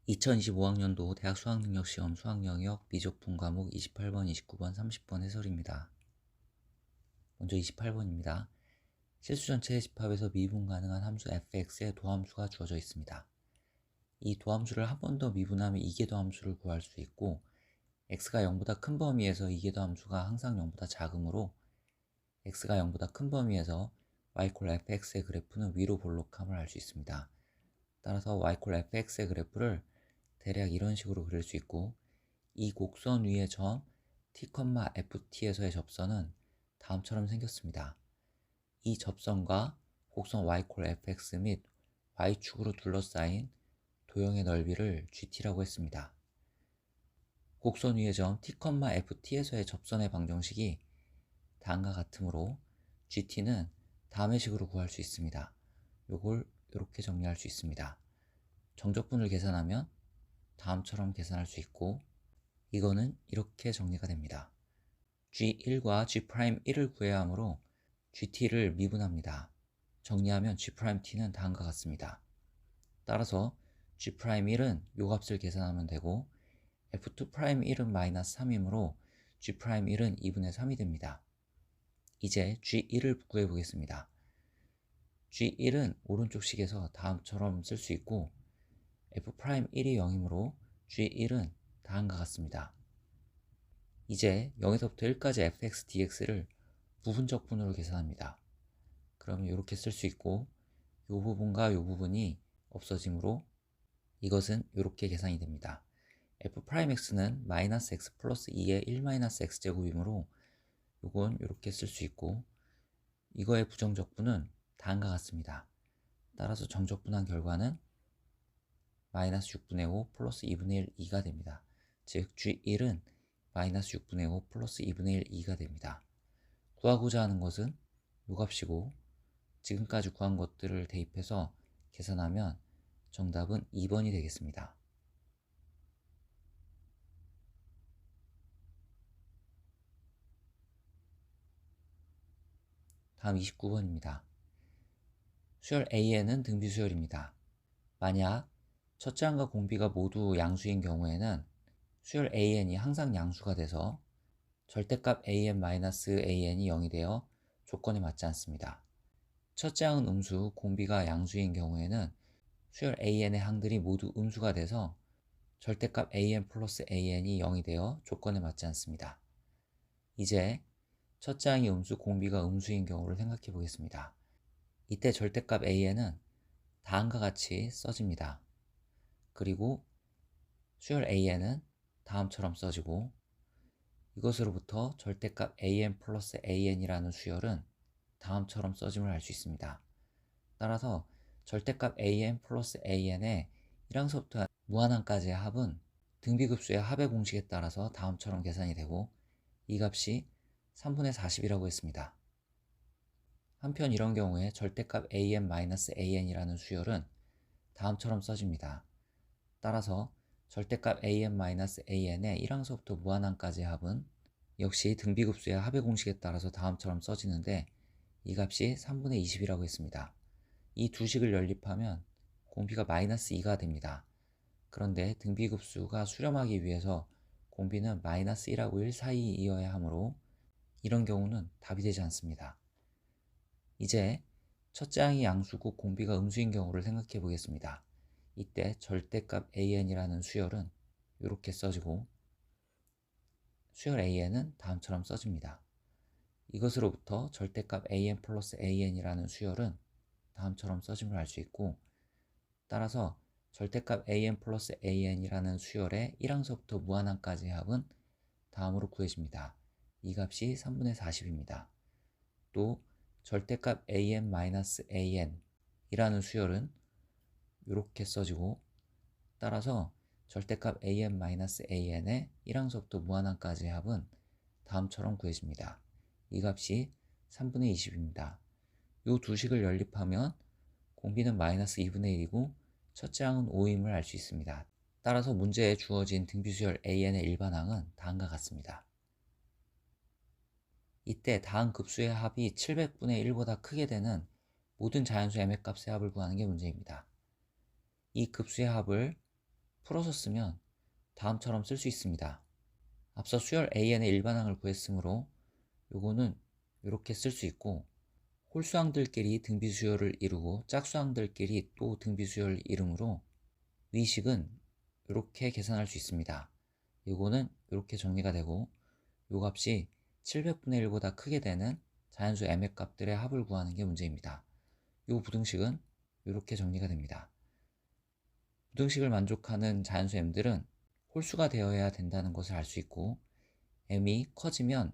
2025학년도 대학 수학능력시험 수학영역 미적분 과목 28번, 29번, 30번 해설입니다. 먼저 28번입니다. 실수 전체의 집합에서 미분 가능한 함수 fx의 도함수가 주어져 있습니다. 이 도함수를 한 번 더 미분하면 이계도함수를 구할 수 있고 x가 0보다 큰 범위에서 이계도함수가 항상 0보다 작으므로 x가 0보다 큰 범위에서 y 콜 fx의 그래프는 위로 볼록함을 알 수 있습니다. 따라서 y 콜 fx의 그래프를 대략 이런 식으로 그릴 수 있고, 이 곡선 위의 점 t,ft에서의 접선은 다음처럼 생겼습니다. 이 접선과 곡선 y 콜 fx 및 y축으로 둘러싸인 도형의 넓이를 gt라고 했습니다. 곡선 위의 점 t,ft에서의 접선의 방정식이 다음과 같으므로 gt는 다음의 식으로 구할 수 있습니다. 요걸 이렇게 정리할 수 있습니다. 정적분을 계산하면 다음처럼 계산할 수 있고, 이거는 이렇게 정리가 됩니다. G1과 G'1을 구해야 하므로 GT를 미분합니다. 정리하면 G'T는 다음과 같습니다. 따라서 G'1은 요 값을 계산하면 되고 F2'1은 마이너스 3이므로 G'1은 2분의 3이 됩니다. 이제 G1을 구해 보겠습니다. G1은 오른쪽 식에서 다음처럼 쓸 수 있고 F'1이 0이므로 G1은 다음과 같습니다. 이제 0에서부터 1까지 fx dx를 부분적분으로 계산합니다. 그러면 이렇게 쓸 수 있고 이 부분과 이 부분이 없어지므로 이것은 이렇게 계산이 됩니다. f'x는 마이너스 x 플러스 2의 1 마이너스 x제곱이므로 이건 이렇게 쓸 수 있고, 이거의 부정적분은 다음과 같습니다. 따라서 정적분한 결과는 마이너스 6분의 5 플러스 2분의 1 2가 됩니다. 즉 G1은 마이너스 6분의 5 플러스 2분의 1 2가 됩니다. 구하고자 하는 것은 요 값이고, 지금까지 구한 것들을 대입해서 계산하면 정답은 2번이 되겠습니다. 다음 29번입니다. 수열 AN은 등비수열입니다. 만약 첫째 항과 공비가 모두 양수인 경우에는 수열 AN이 항상 양수가 돼서 절대값 AN-AN이 0이 되어 조건에 맞지 않습니다. 첫째 항은 음수, 공비가 양수인 경우에는 수열 AN의 항들이 모두 음수가 돼서 절대값 AN 플러스 AN이 0이 되어 조건에 맞지 않습니다. 이제 첫째 항이 음수, 공비가 음수인 경우를 생각해 보겠습니다. 이때 절대값 AN은 다음과 같이 써집니다. 그리고 수열 AN은 다음처럼 써지고, 이것으로부터 절대값 AN 플러스 AN이라는 수열은 다음처럼 써짐을 알 수 있습니다. 따라서 절대값 AN 플러스 AN의 1항서부터 무한항까지의 합은 등비급수의 합의 공식에 따라서 다음처럼 계산이 되고, 이 값이 3분의 40이라고 했습니다. 한편 이런 경우에 절대값 AN-AN이라는 수열은 다음처럼 써집니다. 따라서 절대값 AN-AN의 1항서부터 무한항까지의 합은 역시 등비급수의 합의 공식에 따라서 다음처럼 써지는데, 이 값이 3분의 20이라고 했습니다. 이 두 식을 연립하면 공비가 마이너스 2가 됩니다. 그런데 등비급수가 수렴하기 위해서 공비는 마이너스 1하고 1 사이이어야 하므로 이런 경우는 답이 되지 않습니다. 이제 첫째 항이 양수고 공비가 음수인 경우를 생각해 보겠습니다. 이때 절대값 AN이라는 수열은 이렇게 써지고 수열 AN은 다음처럼 써집니다. 이것으로부터 절대값 AN 플러스 AN이라는 수열은 다음처럼 써짐을 알 수 있고, 따라서 절대값 AN 플러스 AN이라는 수열의 1항서부터 무한항까지의 합은 다음으로 구해집니다. 이 값이 3분의 40입니다. 또 절대값 AN-AN 이라는 수열은 이렇게 써지고, 따라서 절대값 AN-AN의 1항서부터 무한항까지의 합은 다음처럼 구해집니다. 이 값이 3분의 20입니다. 이 두 식을 연립하면 공비는 마이너스 2분의 1이고 첫째 항은 5임을 알 수 있습니다. 따라서 문제에 주어진 등비수열 AN의 일반항은 다음과 같습니다. 이때 다음 급수의 합이 700분의 1보다 크게 되는 모든 자연수 m의 값의 합을 구하는 게 문제입니다. 이 급수의 합을 풀어서 쓰면 다음처럼 쓸 수 있습니다. 앞서 수열 AN의 일반항을 구했으므로 요거는 이렇게 쓸 수 있고, 홀수항들끼리 등비수열을 이루고 짝수항들끼리 또 등비수열을 이루므로 위식은 이렇게 계산할 수 있습니다. 이거는 이렇게 정리가 되고, 요 값이 700분의 1보다 크게 되는 자연수 m의 값들의 합을 구하는 게 문제입니다. 요 부등식은 이렇게 정리가 됩니다. 부등식을 만족하는 자연수 m들은 홀수가 되어야 된다는 것을 알 수 있고, m이 커지면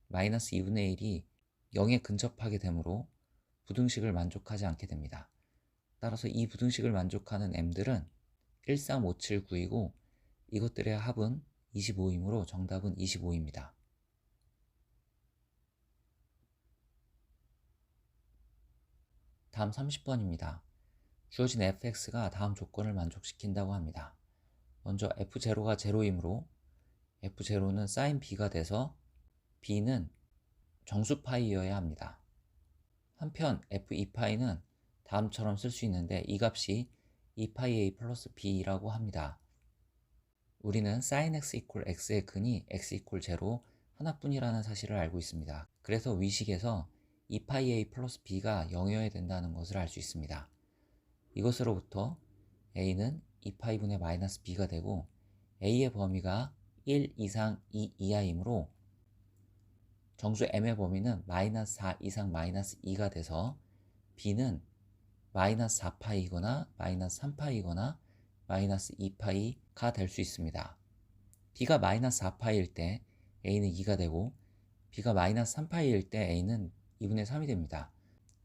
마이너스 2분의 1이 0에 근접하게 되므로 부등식을 만족하지 않게 됩니다. 따라서 이 부등식을 만족하는 m들은 13579이고 이것들의 합은 25이므로 정답은 25입니다. 다음 30번입니다. 주어진 fx가 다음 조건을 만족시킨다고 합니다. 먼저 f0가 0이므로 f0는 sin b가 돼서 b는 정수 파이여야 합니다. 한편 f2파이는 다음처럼 쓸 수 있는데 이 값이 2파이 a 플러스 b라고 합니다. 우리는 sin x 이퀄 x의 근이 x 이퀄 0 하나뿐이라는 사실을 알고 있습니다. 그래서 위식에서 2파이 a 플러스 b가 0이어야 된다는 것을 알 수 있습니다. 이것으로부터 a는 2파이분의 마이너스 b가 되고 a의 범위가 1 이상 2 이하이므로 정수 m의 범위는 마이너스 4 이상 마이너스 2가 돼서 b는 마이너스 4파이거나 마이너스 3파이거나 마이너스 2파이가 될 수 있습니다. b가 마이너스 4파이일 때 a는 2가 되고 b가 마이너스 3파이일 때 a는 2분의 3이 됩니다.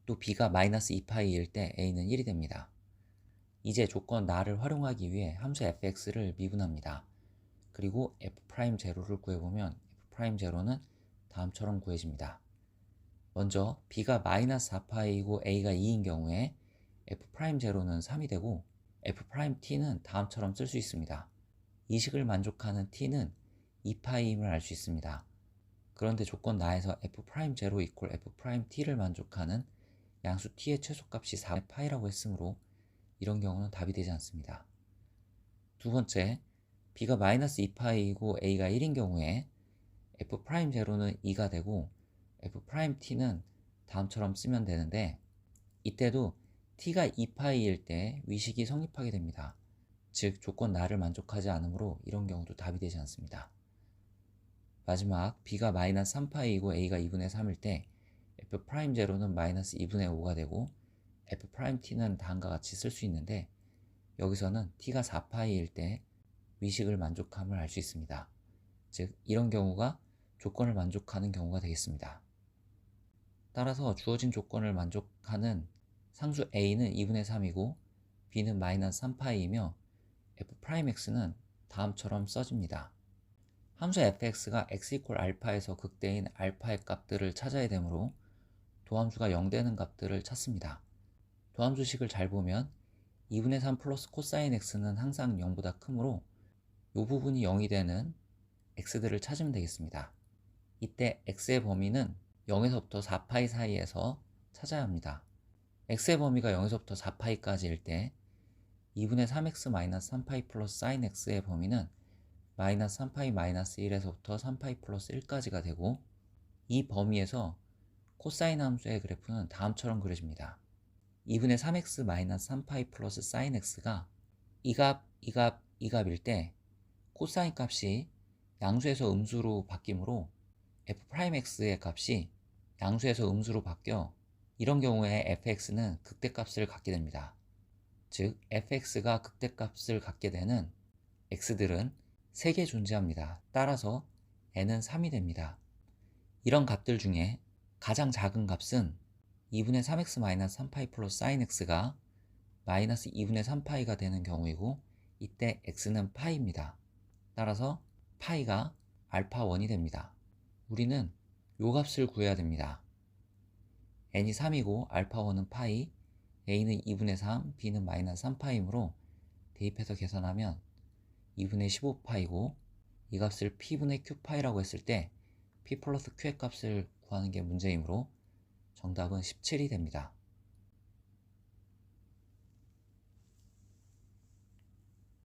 또 b가 마이너스 2파이일 때 a는 1이 됩니다. 이제 조건 나를 활용하기 위해 함수 fx를 미분합니다. 그리고 f'0를 구해보면 f'0는 다음처럼 구해집니다. 먼저 b가 마이너스 4파이고 a가 2인 경우에 f'0는 3이 되고 f't는 다음처럼 쓸 수 있습니다. 이 식을 만족하는 t는 2파이임을 알 수 있습니다. 그런데 조건 나에서 f'0 이퀄 f't를 만족하는 양수 t의 최소값이 4파이라고 했으므로 이런 경우는 답이 되지 않습니다. 두 번째, b가 마이너스 2파이이고 a가 1인 경우에 f'0는 2가 되고 f't는 다음처럼 쓰면 되는데 이때도 t가 2파이일 때 위식이 성립하게 됩니다. 즉 조건 나를 만족하지 않으므로 이런 경우도 답이 되지 않습니다. 마지막 b가 마이너스 3파이이고 a가 2분의 3일 때 f'0는 마이너스 2분의 5가 되고 f't는 다음과 같이 쓸 수 있는데 여기서는 t가 4파이일 때 위식을 만족함을 알 수 있습니다. 즉 이런 경우가 조건을 만족하는 경우가 되겠습니다. 따라서 주어진 조건을 만족하는 상수 a는 2분의 3이고 b는 마이너스 3파이이며 f'x는 다음처럼 써집니다. 함수 fx가 x 이퀄 알파에서 극대인 알파의 값들을 찾아야 되므로 도함수가 0되는 값들을 찾습니다. 도함수식을 잘 보면 2분의 3 플러스 코사인 x는 항상 0보다 크므로 이 부분이 0이 되는 x들을 찾으면 되겠습니다. 이때 x의 범위는 0에서부터 4파이 사이에서 찾아야 합니다. x의 범위가 0에서부터 4파이까지일 때 2분의 3x 마이너스 3파이 플러스 사인 x의 범위는 마이너스 3파이 마이너스 1에서부터 3파이 플러스 1까지가 되고 이 범위에서 코사인 함수의 그래프는 다음처럼 그려집니다. 2분의 3x 마이너스 3파이 플러스 사인 x가 이 값, 이 값, 이 값일 때 코사인 값이 양수에서 음수로 바뀌므로 f'x의 값이 양수에서 음수로 바뀌어 이런 경우에 fx는 극대값을 갖게 됩니다. 즉 fx가 극대값을 갖게 되는 x들은 3개 존재합니다. 따라서 n은 3이 됩니다. 이런 값들 중에 가장 작은 값은 2분의 3x 마이너스 3파이 플러스 사인 x가 마이너스 2분의 3파이가 되는 경우이고 이때 x는 파이입니다. 따라서 파이가 알파 1이 됩니다. 우리는 요 값을 구해야 됩니다. n이 3이고 알파 1은 파이, a는 2분의 3, b는 마이너스 3파이므로 대입해서 계산하면 2분의 15파이고 이 값을 p분의 q파이라고 했을 때 p 플러스 q의 값을 구하는 게 문제이므로 정답은 17이 됩니다.